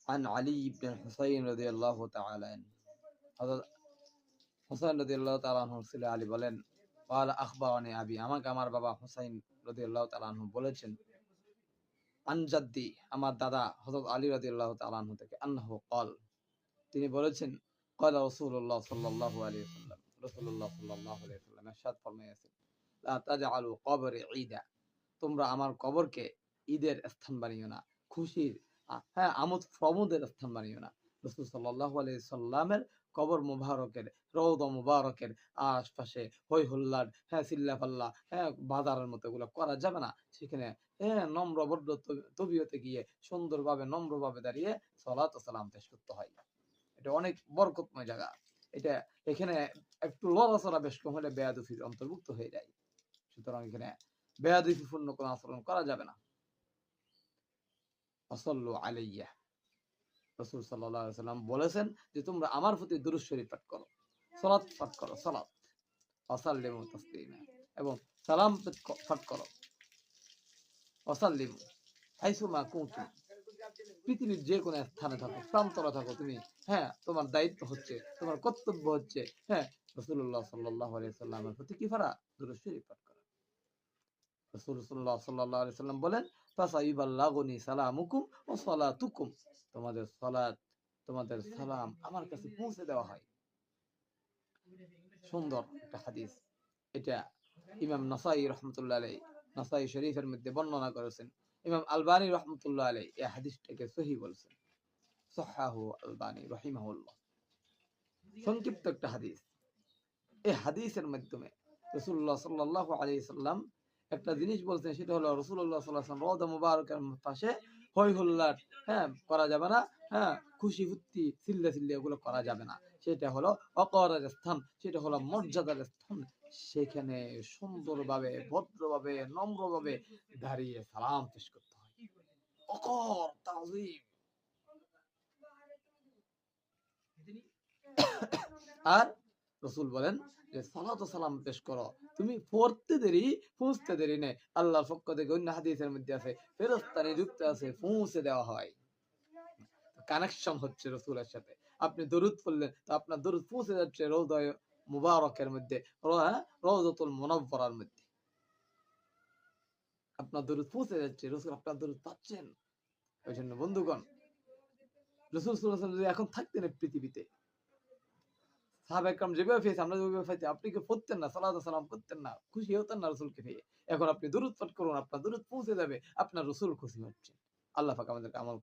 عن علي بن الحسين رضي الله تعالى عنه হযরত হুসাইন রাদিয়াল্লাহু তাআলা আনহু ছেলে আলী বলেন قال اخبرني ابي আমাকে আমার বাবা হুসাইন রাদিয়াল্লাহু তাআলা আনহু বলেছেন আন জাদ্দি আমার দাদা হযরত আলী রাদিয়াল্লাহু তাআলা আনহু থেকে আন্নাহু قال তিনি বলেছেন قال রাসূলুল্লাহ সাল্লাল্লাহু আলাইহি ওয়াসাল্লাম রাসূলুল্লাহ সাল্লাল্লাহু আলাইহি ওয়াসাল্লাম ইরশাদ ফরমাইয়াছেন লা তাজআলু কবরি ঈদা তোমরা আমার কবরকে ঈদের স্থান বানিও না খুশির হ্যাঁ আমোদ প্রমোদের স্থান বানিও না রাসূল সাল্লাল্লাহু আলাইহি সাল্লামের কবর মুবারকের রওদা মুবারকের আশপাশে হই হুল্লাড় হ্যাঁ চিল্লাপাল্লা হ্যাঁ বাজারের মতো এগুলো করা যাবে না সেখানে হ্যাঁ নম্র ভদ্র তবিয়তে গিয়ে সুন্দরভাবে নম্রভাবে দাঁড়িয়ে সালাত ও সালাম পেশ করতে হয়। এটা অনেক বরকতময় জায়গা। এটা এখানে একটু লড়াচড়া বেশ কম হলে বেয়াদবির অন্তর্ভুক্ত হয়ে যায়। সুতরাং এখানে বেয়াদবিপূর্ণ কোনো আচরণ করা যাবে না। ওয়াসাল্লু আলাইয়া রাসূল সাল্লাল্লাহু আলাইহি ওয়াসাল্লাম বলেছেন যে তোমরা আমার প্রতি দুরূদ শরীফ পাঠ করো, সালাত পাঠ করো, সালাত ওয়াসাল্লিমু তাসলিমা এবং সালাম পাঠ করো। ওয়াসাল্লিমু হাইসুমা কুনতুম পৃথিবীর যে কোনো স্থানে থাকো প্রান্তরে থাকো তুমি হ্যাঁ তোমার দায়িত্ব হচ্ছে তোমার কর্তব্য হচ্ছে হ্যাঁ রাসূলুল্লাহ সাল্লাল্লাহু আলাইহি ওয়াসাল্লামের প্রতি কি করা দুরূদ শরীফ পাঠ করা। রাসূলুল্লাহ সাল্লাল্লাহু আলাইহি ওয়াসাল্লাম বলেন ফাসাইবাল্লাগুনি সালামুকুম ওয়া সালাতুকুম তোমাদের সালাত তোমাদের সালাম আমার কাছে পৌঁছে দেওয়া হয়। সুন্দর একটা হাদিস। এটা ইমাম নাসাই রাহমাতুল্লাহ আলাইহি নাসাই শরীফের মধ্যে বর্ণনা করেছেন। ইমাম আলবানী রাহমাতুল্লাহ আলাইহি এই হাদিসটাকে সহিহ বলেছেন। সাহাহু আলবানী রাহিমাহুল্লাহ। সংক্ষিপ্ত একটা হাদিস। এই হাদিসের মাধ্যমে রাসূলুল্লাহ সাল্লাল্লাহু আলাইহি সাল্লাম একটা জিনিস বলছেন সেটা হলো রাসূলুল্লাহ সাল্লাল্লাহু আলাইহি ওয়াসাল্লাম রওজা মুবারকের পাশে হই হুল্লাড় হ্যাঁ করা যাবে না হ্যাঁ খুশি ফুর্তি চিল্লাচিল্লি এগুলো করা যাবে না। সেটা হলো ওকরার স্থান, সেটা হলো মর্যাদার স্থান। সেখানে সুন্দরভাবে ভদ্রভাবে নম্রভাবে দাঁড়িয়ে সালাম পেশ করতে হয়। ওকর তাযীম। আর রাসূল বলেন যে সালাত ও সালাম পেশ করো তুমি পড়তে দেরি পৌঁছতে দেরি নেই আল্লাহর পক্ষ থেকে অন্য হাদিসের মধ্যে আছে ফেরেশতা নিযুক্ত আছে পৌঁছে দেওয়া হয়। কানেকশন হচ্ছে রাসূলের সাথে আপনি দরুদ পড়লেন তো আপনার দরুদ পৌঁছে যাচ্ছে রওজা মুবারকের মধ্যে রওজাতুল মুনাওয়ারার মধ্যে আপনার দরুদ পৌঁছে যাচ্ছে রাসূল আপনার দরুদ পাচ্ছেন। ওই জন্য বন্ধুগণ রাসূল সাল্লাল্লাহু আলাইহি ওয়াসাল্লাম যদি এখন থাকতেন পৃথিবীতে সাহাবায়ে কেরাম যেভাবে পেয়েছে আমরা যেভাবে পাইতে আপনি কি পড়তেন না সালাত ও সালাম করতেন না খুশি হতেন না রাসূলকে পেয়ে। এখন আপনি দরুদ পাঠ করুন আপনার দরুদ পৌঁছে যাবে আপনার রাসূল খুশি হচ্ছেন। আল্লাহ পাক আমাদেরকে আমল